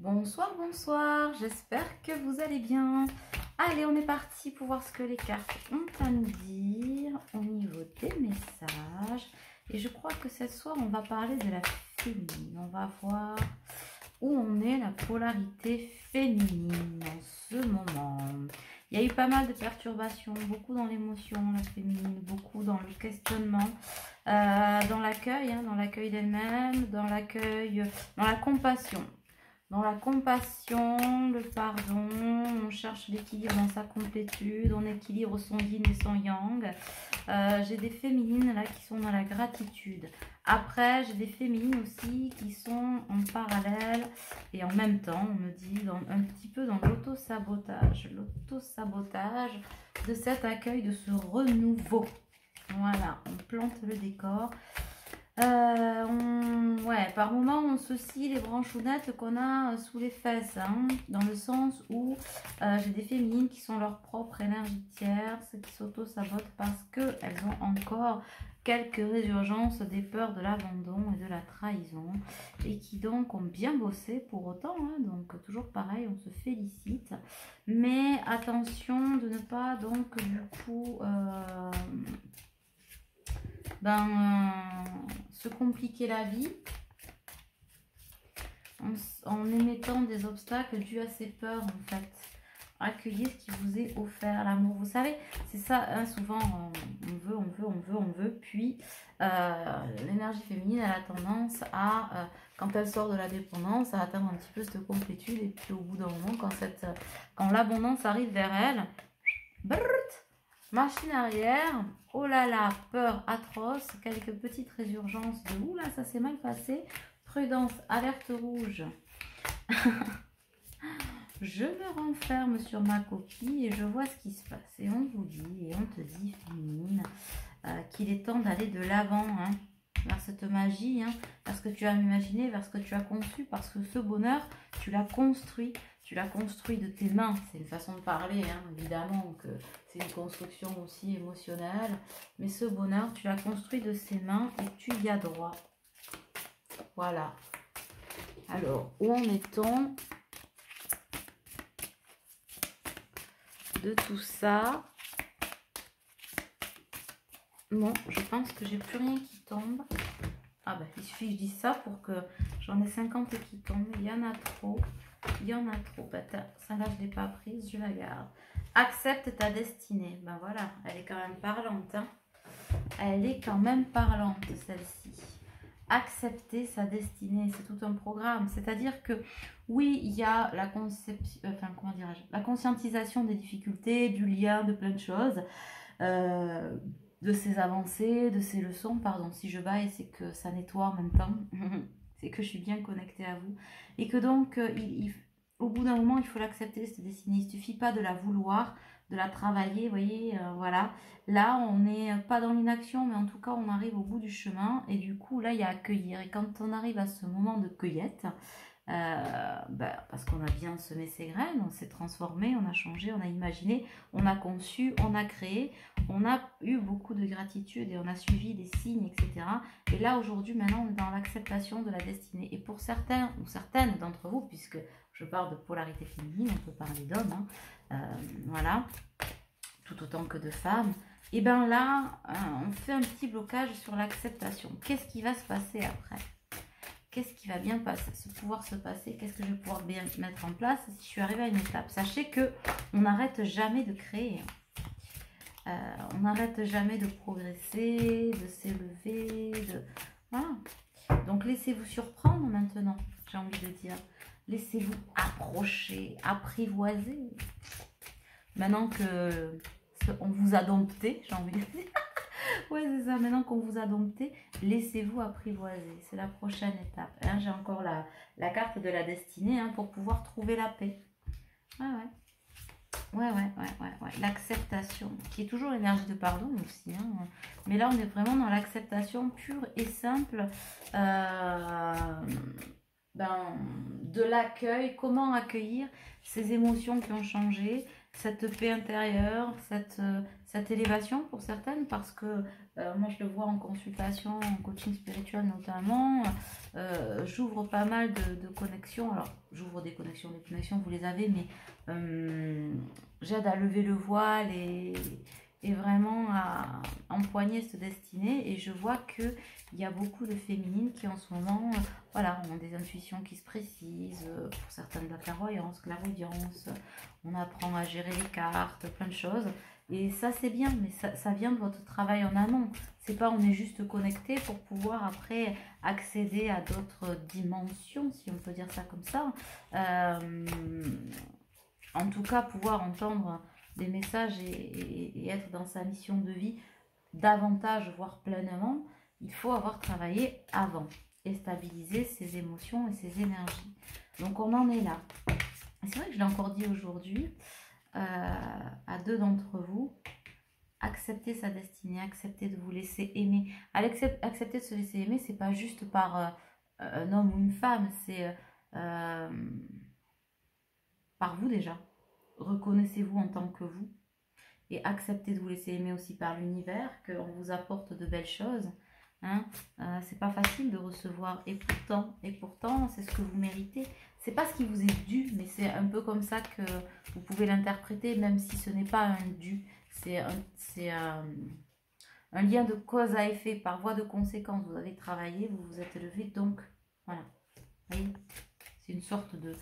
Bonsoir, bonsoir, j'espère que vous allez bien. Allez, on est parti pour voir ce que les cartes ont à nous dire au niveau des messages. Et je crois que cette soir, on va parler de la féminine. On va voir où on est, la polarité féminine en ce moment. Il y a eu pas mal de perturbations, beaucoup dans l'émotion, la féminine, beaucoup dans le questionnement, dans l'accueil d'elle-même, dans l'accueil, dans la compassion. Dans la compassion, le pardon, on cherche l'équilibre dans sa complétude, on équilibre son yin et son yang. J'ai des féminines là qui sont dans la gratitude. Après, j'ai des féminines aussi qui sont en parallèle et en même temps, on me dit, un petit peu dans l'auto-sabotage. L'auto-sabotage de cet accueil, de ce renouveau. Voilà, on plante le décor. Ouais, par moment on se scie les branchounettes qu'on a sous les fesses, hein, dans le sens où j'ai des féminines qui sont leur propre énergie tierce, qui s'auto-sabotent parce qu'elles ont encore quelques résurgences des peurs de l'abandon et de la trahison, et qui donc ont bien bossé pour autant, hein, donc toujours pareil, on se félicite, mais attention de ne pas donc du coup se compliquer la vie en émettant des obstacles dus à ses peurs en fait. Accueillez ce qui vous est offert, l'amour. Vous savez, c'est ça, hein, souvent on veut, puis l'énergie féminine elle a tendance à, quand elle sort de la dépendance, à atteindre un petit peu cette complétude, et puis au bout d'un moment, quand l'abondance arrive vers elle, brrrt, machine arrière, oh là là, peur atroce, quelques petites résurgences de ouh là, ça s'est mal passé, prudence, alerte rouge. Je me renferme sur ma coquille et je vois ce qui se passe. Et on vous dit, et on te dit, féminine, qu'il est temps d'aller de l'avant, hein, vers cette magie, hein, vers ce que tu as imaginé, vers ce que tu as conçu, parce que ce bonheur, tu l'as construit. Tu l'as construit de tes mains, c'est une façon de parler, hein, évidemment que c'est une construction aussi émotionnelle, mais ce bonheur, tu l'as construit de ses mains et tu y as droit. Voilà. Alors, où en est-on de tout ça? Bon, je pense que j'ai plus rien qui tombe. Ah ben, il suffit que je dise ça pour que j'en ai 50 qui tombent. Il y en a trop. Il y en a trop. Ben, celle-là, je ne l'ai pas prise, je la garde. Accepte ta destinée. Ben voilà, elle est quand même parlante. Hein. Elle est quand même parlante, celle-ci. Accepter sa destinée, c'est tout un programme. C'est-à-dire que, oui, il y a la conception, comment dirais-je, la conscientisation des difficultés, du lien, de plein de choses. De ses avancées, de ses leçons, pardon, si je baille, c'est que ça nettoie en même temps, c'est que je suis bien connectée à vous, et que donc, au bout d'un moment, il faut l'accepter, cette destinée, il ne suffit pas de la vouloir, de la travailler, vous voyez, voilà, là, on n'est pas dans l'inaction, mais en tout cas, on arrive au bout du chemin, et du coup, là, il y a à accueillir, et quand on arrive à ce moment de cueillette, parce qu'on a bien semé ses graines, on s'est transformé, on a changé, on a imaginé, on a conçu, on a créé, on a eu beaucoup de gratitude et on a suivi des signes, etc. Et là aujourd'hui, maintenant, on est dans l'acceptation de la destinée. Et pour certains ou certaines d'entre vous, puisque je parle de polarité féminine, on peut parler d'hommes, hein, voilà, tout autant que de femmes, et bien là, on fait un petit blocage sur l'acceptation. Qu'est-ce qui va se passer après ? Qu'est-ce qui va bien pouvoir se passer? Qu'est-ce que je vais pouvoir bien mettre en place si je suis arrivée à une étape? Sachez que on n'arrête jamais de créer. On n'arrête jamais de progresser, de s'élever. Voilà. Donc laissez-vous surprendre maintenant, j'ai envie de dire. Laissez-vous approcher, apprivoiser. Maintenant que on vous a dompté, j'ai envie de dire. Ouais, c'est ça. Maintenant qu'on vous a dompté, laissez-vous apprivoiser. C'est la prochaine étape. Hein, j'ai encore la carte de la destinée, hein, pour pouvoir trouver la paix. Ouais. L'acceptation, qui est toujours l'énergie de pardon aussi. Hein. Mais là, on est vraiment dans l'acceptation pure et simple de l'accueil. Comment accueillir ces émotions qui ont changé, cette paix intérieure, cette élévation pour certaines, parce que moi je le vois en consultation, en coaching spirituel notamment, j'ouvre pas mal de connexions. Alors j'ouvre des connexions vous les avez, mais j'aide à lever le voile et vraiment à empoigner cette destinée. Et je vois qu'il y a beaucoup de féminines qui en ce moment voilà, ont des intuitions qui se précisent, pour certaines de la clairvoyance, clairaudience, on apprend à gérer les cartes, plein de choses. Et ça c'est bien, mais ça vient de votre travail en amont. C'est pas on est juste connecté pour pouvoir après accéder à d'autres dimensions, si on peut dire ça comme ça. En tout cas, pouvoir entendre des messages et être dans sa mission de vie davantage, voire pleinement, il faut avoir travaillé avant et stabiliser ses émotions et ses énergies. Donc on en est là. C'est vrai que je l'ai encore dit aujourd'hui à deux d'entre vous. Accepter sa destinée, accepter de vous laisser aimer. Accepter de se laisser aimer, c'est pas juste par un homme ou une femme, c'est par vous déjà. Reconnaissez-vous en tant que vous et acceptez de vous laisser aimer aussi par l'univers, qu'on vous apporte de belles choses. Hein, c'est pas facile de recevoir et pourtant c'est ce que vous méritez. C'est pas ce qui vous est dû, mais c'est un peu comme ça que vous pouvez l'interpréter, même si ce n'est pas un dû. C'est un lien de cause à effet, par voie de conséquence. Vous avez travaillé, vous vous êtes levé, donc voilà. Vous voyez, c'est une sorte de...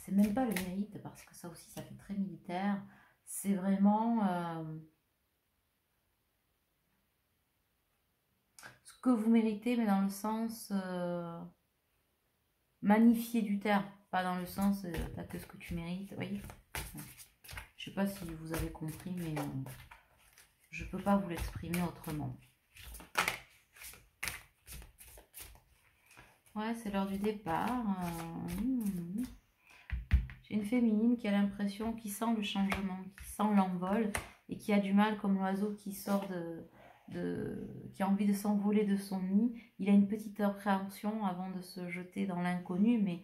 C'est même pas le mérite, parce que ça aussi, ça fait très militaire. C'est vraiment ce que vous méritez, mais dans le sens magnifié du terme. Pas dans le sens t'as que ce que tu mérites. Vous voyez, je sais pas si vous avez compris, mais je peux pas vous l'exprimer autrement. Ouais, c'est l'heure du départ. J'ai une féminine qui a l'impression, qui sent le changement, qui sent l'envol et qui a du mal comme l'oiseau qui sort qui a envie de s'envoler de son nid. Il a une petite appréhension avant de se jeter dans l'inconnu, mais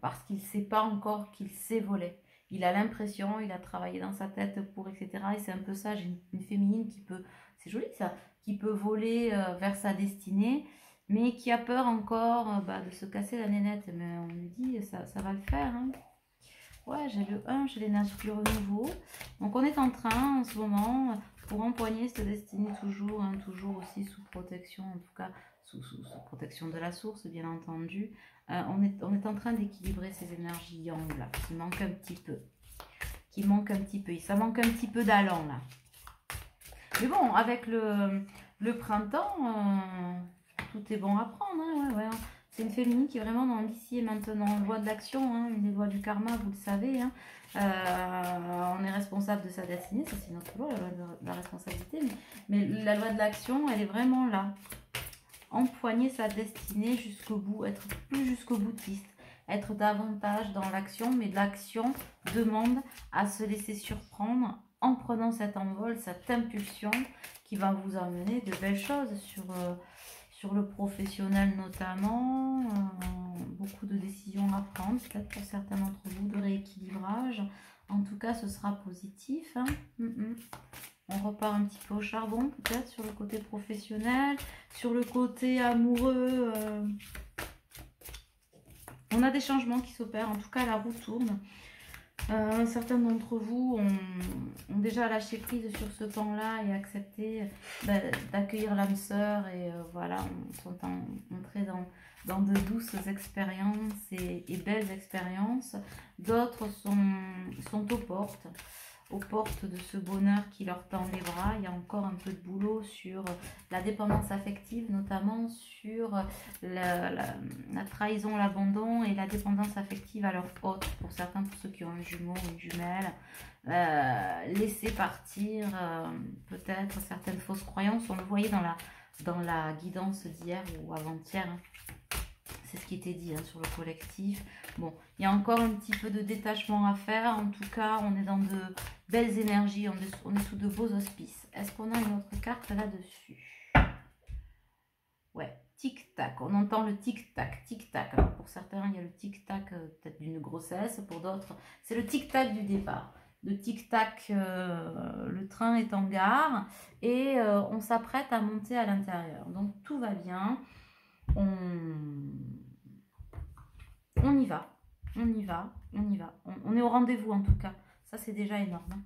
parce qu'il ne sait pas encore qu'il sait voler. Il a l'impression, il a travaillé dans sa tête pour, etc. Et c'est un peu ça, j'ai une féminine qui peut, c'est joli ça, qui peut voler vers sa destinée, mais qui a peur encore de se casser la nénette. Mais on lui dit, ça va le faire. Hein. Ouais, j'ai le 1, j'ai l'énergie du renouveau. Donc on est en train en ce moment, pour empoigner cette destinée toujours, hein, toujours aussi sous protection, en tout cas sous protection de la source, bien entendu. On est en train d'équilibrer ces énergies yang là, qui manquent un petit peu. Ça manque un petit peu d'allant là. Mais bon, avec le printemps, tout est bon à prendre. Hein, ouais. C'est une féminine qui est vraiment dans l'ici et maintenant. Loi de l'action, hein, les lois du karma, vous le savez. Hein. On est responsable de sa destinée, ça c'est notre loi, la loi de la responsabilité. Mais la loi de l'action, elle est vraiment là. Empoigner sa destinée jusqu'au bout, être plus jusqu'au boutiste, être davantage dans l'action. Mais l'action demande à se laisser surprendre en prenant cet envol, cette impulsion qui va vous amener de belles choses sur le professionnel notamment, beaucoup de décisions à prendre, peut-être pour certains d'entre vous, de rééquilibrage. En tout cas, ce sera positif. Hein. On repart un petit peu au charbon, peut-être, sur le côté professionnel, sur le côté amoureux. On a des changements qui s'opèrent, en tout cas, la roue tourne. Certains d'entre vous ont déjà lâché prise sur ce temps-là et accepté d'accueillir l'âme sœur et voilà, sont entrés dans de douces expériences et belles expériences. D'autres sont aux portes de ce bonheur qui leur tend les bras. Il y a encore un peu de boulot sur la dépendance affective, notamment sur la trahison, l'abandon et la dépendance affective à leur hôte. Pour certains, pour ceux qui ont un jumeau ou une jumelle, laisser partir peut-être certaines fausses croyances. On le voyait dans la guidance d'hier ou avant-hier. Hein. C'est ce qui était dit hein, sur le collectif. Bon, il y a encore un petit peu de détachement à faire. En tout cas, on est dans de belles énergies. On est sous de beaux auspices. Est-ce qu'on a une autre carte là-dessus? Ouais, tic-tac. On entend le tic-tac, tic-tac. Alors, pour certains, il y a le tic-tac peut-être d'une grossesse. Pour d'autres, c'est le tic-tac du départ. de tic-tac, le train est en gare et on s'apprête à monter à l'intérieur. Donc tout va bien, on y va, on y va, on y va. On est au rendez-vous en tout cas. Ça c'est déjà énorme hein,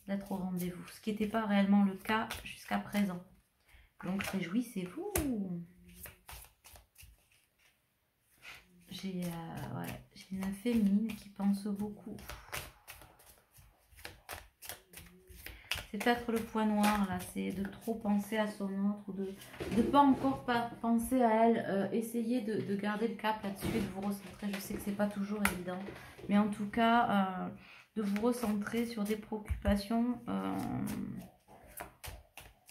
d'être au rendez-vous, ce qui n'était pas réellement le cas jusqu'à présent. Donc réjouissez-vous. J'ai une féminine qui pense beaucoup. C'est peut-être le point noir là, c'est de trop penser à son autre, ou de ne pas encore penser à elle, essayer de garder le cap là-dessus et de vous recentrer. Je sais que c'est pas toujours évident, mais en tout cas, de vous recentrer sur des préoccupations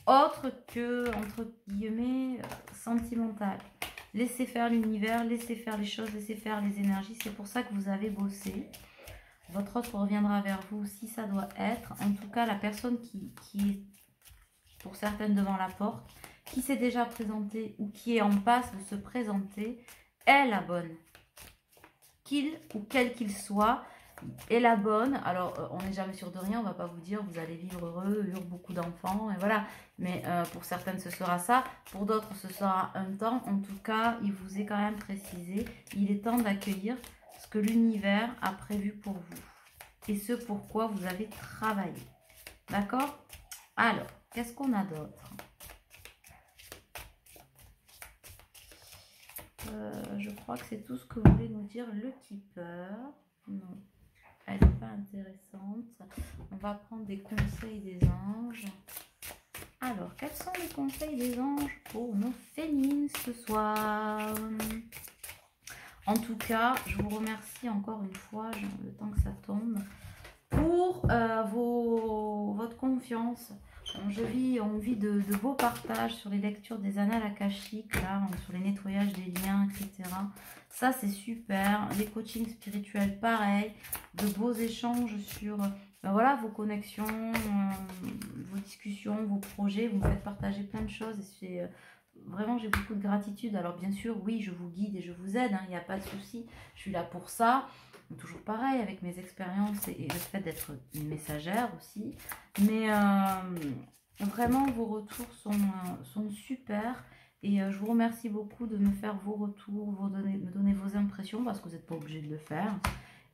autres que, entre guillemets, sentimentales. Laissez faire l'univers, laissez faire les choses, laissez faire les énergies. C'est pour ça que vous avez bossé. Votre autre reviendra vers vous si ça doit être. En tout cas, la personne qui est, pour certaines, devant la porte, qui s'est déjà présentée ou qui est en passe de se présenter, est la bonne. Qu'il ou quel qu'il soit, est la bonne. Alors, on n'est jamais sûr de rien. On ne va pas vous dire vous allez vivre heureux, eurent beaucoup d'enfants, et voilà. Mais pour certaines, ce sera ça. Pour d'autres, ce sera un temps. En tout cas, il vous est quand même précisé. Il est temps d'accueillir ce que l'univers a prévu pour vous et ce pourquoi vous avez travaillé. D'accord? Alors, qu'est-ce qu'on a d'autre? Je crois que c'est tout ce que voulait nous dire le Keeper. Non, elle n'est pas intéressante. On va prendre des conseils des anges. Alors, quels sont les conseils des anges pour nos féminines ce soir? En tout cas, je vous remercie encore une fois, le temps que ça tombe, pour votre confiance. On vit de beaux partages sur les lectures des annales akashiques, là, sur les nettoyages des liens, etc. Ça, c'est super. Les coachings spirituels, pareil. De beaux échanges sur voilà, vos connexions, vos discussions, vos projets. Vous me faites partager plein de choses et c'est... Vraiment, j'ai beaucoup de gratitude. Alors, bien sûr, oui, je vous guide et je vous aide. Il n'y a pas de souci. Je suis là pour ça. Toujours pareil avec mes expériences et le fait d'être une messagère aussi. Mais vraiment, vos retours sont super. Et je vous remercie beaucoup de me faire vos retours, me donner vos impressions parce que vous n'êtes pas obligé de le faire.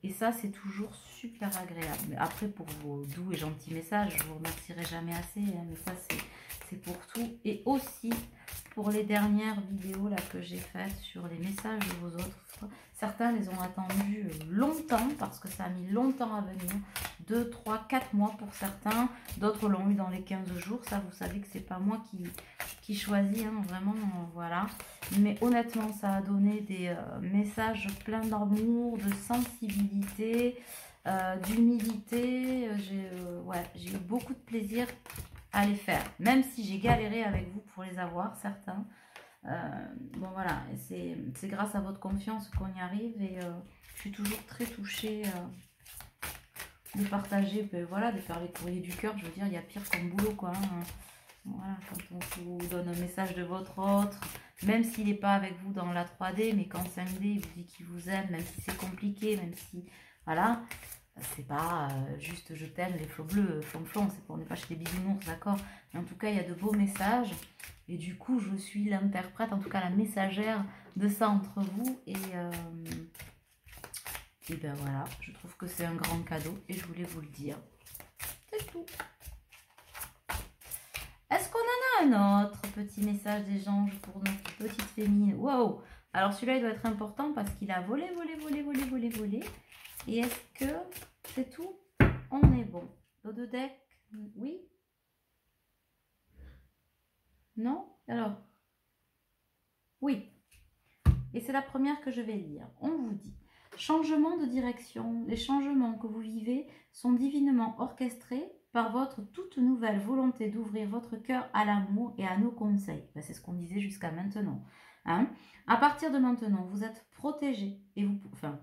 Et ça, c'est toujours super agréable. Mais après, pour vos doux et gentils messages, je ne vous remercierai jamais assez. Hein, mais ça, c'est pour tout. Et aussi pour les dernières vidéos là que j'ai faites sur les messages de vos autres. Certains les ont attendus longtemps parce que ça a mis longtemps à venir. 2, 3, 4 mois pour certains. D'autres l'ont eu dans les 15 jours. Ça, vous savez que c'est pas moi qui choisis. Hein, vraiment, voilà. Mais honnêtement, ça a donné des messages pleins d'amour, de sensibilité, d'humilité. J'ai eu beaucoup de plaisir à les faire, même si j'ai galéré avec vous pour les avoir, certains. Bon voilà, c'est grâce à votre confiance qu'on y arrive et je suis toujours très touchée de partager, voilà, de faire les courriers du cœur. Je veux dire, il y a pire comme boulot quoi. Hein. Voilà, quand on vous donne un message de votre autre, même s'il n'est pas avec vous dans la 3D, mais qu'en 5D, il vous dit qu'il vous aime, même si c'est compliqué, même si, voilà, c'est pas juste je t'aime, les flots bleus, flonflon, on n'est pas chez les bisounours, d'accord? Mais en tout cas, il y a de beaux messages, et du coup, je suis l'interprète, en tout cas la messagère de ça entre vous, et ben voilà, je trouve que c'est un grand cadeau, et je voulais vous le dire. C'est tout. Est-ce qu'on en a un autre petit message des anges pour notre petite féminine? Wow! Alors celui-là, il doit être important parce qu'il a volé. Et est-ce que c'est tout? On est bon. Dos de deck? Oui? Non? Alors? Oui. Et c'est la première que je vais lire. On vous dit: changement de direction. Les changements que vous vivez sont divinement orchestrés par votre toute nouvelle volonté d'ouvrir votre cœur à l'amour et à nos conseils. Ben, c'est ce qu'on disait jusqu'à maintenant. Hein? À partir de maintenant, vous êtes protégé et vous... Enfin,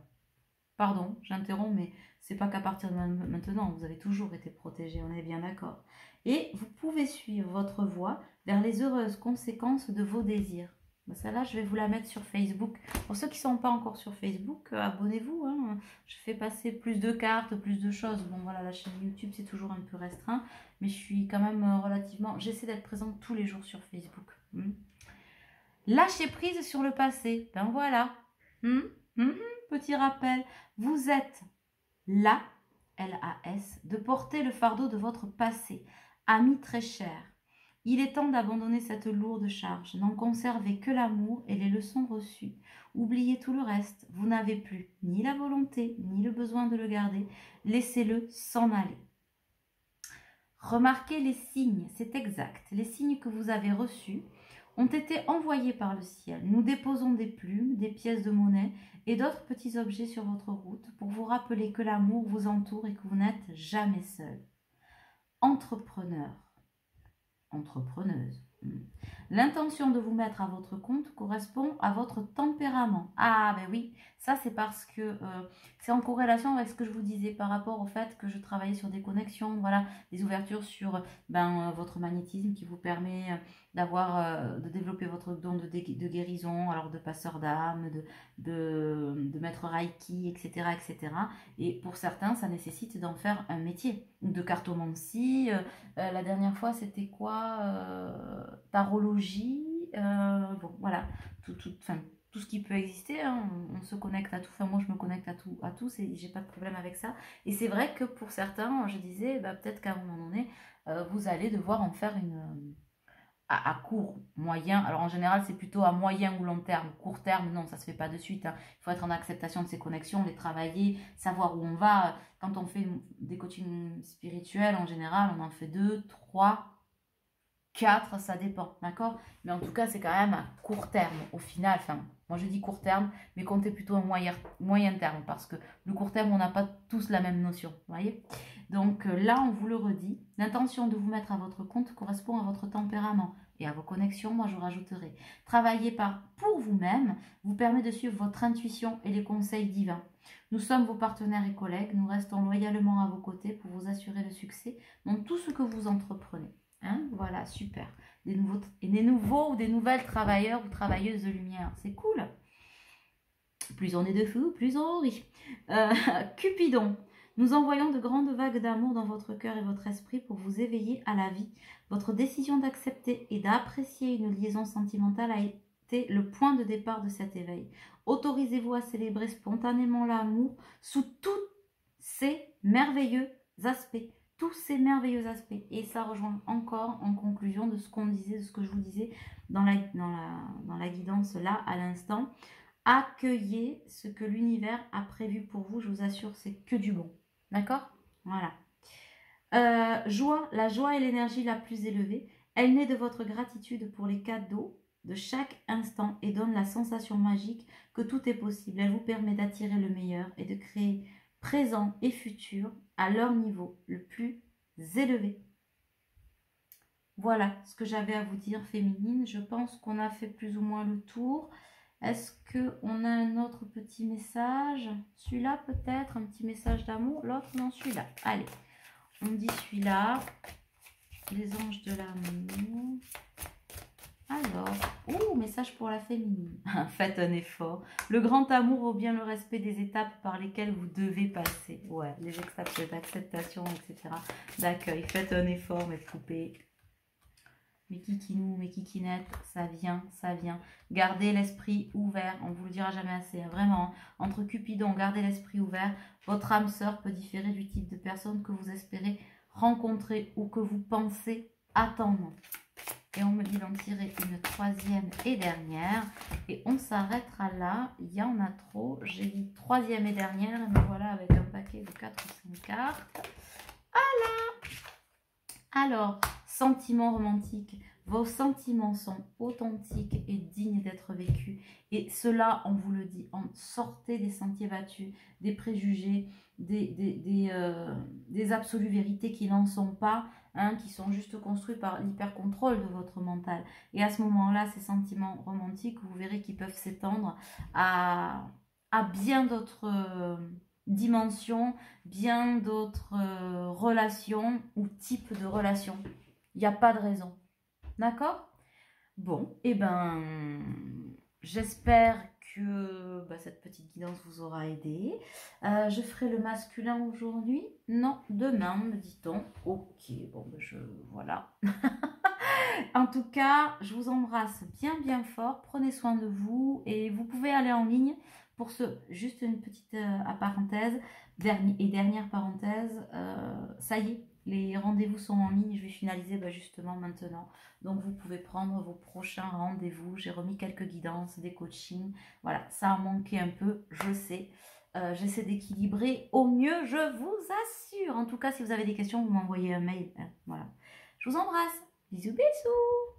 pardon, j'interromps, mais c'est pas qu'à partir de maintenant, vous avez toujours été protégé, on est bien d'accord. Et vous pouvez suivre votre voie vers les heureuses conséquences de vos désirs. Celle-là, je vais vous la mettre sur Facebook. Pour ceux qui ne sont pas encore sur Facebook, abonnez-vous. Hein. Je fais passer plus de cartes, plus de choses. Bon, voilà, la chaîne YouTube, c'est toujours un peu restreint. Mais je suis quand même relativement... J'essaie d'être présente tous les jours sur Facebook. Lâcher prise sur le passé. Ben voilà. Petit rappel. Vous êtes là, L-A-S, de porter le fardeau de votre passé. Ami très cher. Il est temps d'abandonner cette lourde charge. N'en conservez que l'amour et les leçons reçues. Oubliez tout le reste. Vous n'avez plus ni la volonté, ni le besoin de le garder. Laissez-le s'en aller. Remarquez les signes, c'est exact. Les signes que vous avez reçus ont été envoyés par le ciel. Nous déposons des plumes, des pièces de monnaie et d'autres petits objets sur votre route pour vous rappeler que l'amour vous entoure et que vous n'êtes jamais seul. Entrepreneur. Entrepreneuse. L'intention de vous mettre à votre compte correspond à votre tempérament. Ah ben oui, ça c'est parce que c'est en corrélation avec ce que je vous disais par rapport au fait que je travaillais sur des connexions, voilà, des ouvertures sur votre magnétisme qui vous permet de développer votre don de guérison, alors de passeur d'âme, de maître Reiki, etc., etc. Et pour certains, ça nécessite d'en faire un métier, de cartomancie. La dernière fois, c'était quoi tarologie, bon voilà, tout ce qui peut exister, hein, on se connecte à tout, enfin moi je me connecte à tout, j'ai pas de problème avec ça. Et c'est vrai que pour certains, je disais, peut-être qu'à un moment donné, vous allez devoir en faire à court, moyen, alors en général c'est plutôt à moyen ou long terme, court terme non, ça se fait pas de suite, hein. Il faut être en acceptation de ces connexions, les travailler, savoir où on va. Quand on fait des coachings spirituels, en général on en fait 2, 3, 4, ça dépend, d'accord? Mais en tout cas, c'est quand même à court terme, au final. Enfin, moi, je dis court terme, mais comptez plutôt un moyen terme, parce que le court terme, on n'a pas tous la même notion, vous voyez? Donc là, on vous le redit, l'intention de vous mettre à votre compte correspond à votre tempérament et à vos connexions, moi, je rajouterai. Travailler pour vous-même vous permet de suivre votre intuition et les conseils divins. Nous sommes vos partenaires et collègues, nous restons loyalement à vos côtés pour vous assurer le succès dans tout ce que vous entreprenez. Hein, voilà, super. Des nouveaux ou des nouvelles travailleurs ou travailleuses de lumière. C'est cool. Plus on est de fous, plus on rit. Cupidon. Nous envoyons de grandes vagues d'amour dans votre cœur et votre esprit pour vous éveiller à la vie. Votre décision d'accepter et d'apprécier une liaison sentimentale a été le point de départ de cet éveil. Autorisez-vous à célébrer spontanément l'amour sous tous ses merveilleux aspects. Tous ces merveilleux aspects. Et ça rejoint encore en conclusion de ce qu'on disait, de ce que je vous disais dans la guidance là à l'instant. Accueillez ce que l'univers a prévu pour vous, je vous assure, c'est que du bon. D'accord? Voilà. Joie, la joie est l'énergie la plus élevée. Elle naît de votre gratitude pour les cadeaux de chaque instant et donne la sensation magique que tout est possible. Elle vous permet d'attirer le meilleur et de créer présent et futur à leur niveau le plus élevé. Voilà ce que j'avais à vous dire, féminine. Je pense qu'on a fait plus ou moins le tour. Est-ce qu'on a un autre petit message? Celui-là peut-être, un petit message d'amour. L'autre, non, celui-là. Allez, on dit celui-là. Les anges de l'amour. Alors, message pour la féminine. Faites un effort. Le grand amour vaut bien le respect des étapes par lesquelles vous devez passer. Ouais, les étapes d'acceptation, etc. D'accueil. Faites un effort, mes poupées. Mes kikinous, mes kikinettes, ça vient, ça vient. Gardez l'esprit ouvert, on ne vous le dira jamais assez, hein, vraiment. Entre Cupidon, gardez l'esprit ouvert. Votre âme sœur peut différer du type de personne que vous espérez rencontrer ou que vous pensez attendre. Et on me dit d'en tirer une troisième et dernière. Et on s'arrêtera là. Il y en a trop. J'ai dit troisième et dernière. Et me voilà avec un paquet de 4 ou 5 cartes. Alors, sentiments romantiques. Vos sentiments sont authentiques et dignes d'être vécus. Et cela, on vous le dit, sortez des sentiers battus, des préjugés, des absolues vérités qui n'en sont pas, hein, qui sont juste construits par l'hyper-contrôle de votre mental. Et à ce moment-là, ces sentiments romantiques, vous verrez qu'ils peuvent s'étendre à bien d'autres dimensions, bien d'autres relations ou types de relations. Il n'y a pas de raison. D'accord? Bon, et ben, j'espère que cette petite guidance vous aura aidé. Je ferai le masculin aujourd'hui. Non, demain, me dit-on. Ok, bon, voilà. En tout cas, je vous embrasse bien bien fort. Prenez soin de vous et vous pouvez aller en ligne pour juste une petite parenthèse et dernière parenthèse. Ça y est, les rendez-vous sont en ligne. Je vais finaliser justement maintenant. Donc vous pouvez prendre vos prochains rendez-vous. J'ai remis quelques guidances, des coachings. Voilà, ça a manqué un peu, je sais. J'essaie d'équilibrer au mieux, je vous assure. En tout cas, si vous avez des questions, vous m'envoyez un mail. Voilà. Je vous embrasse. Bisous, bisous.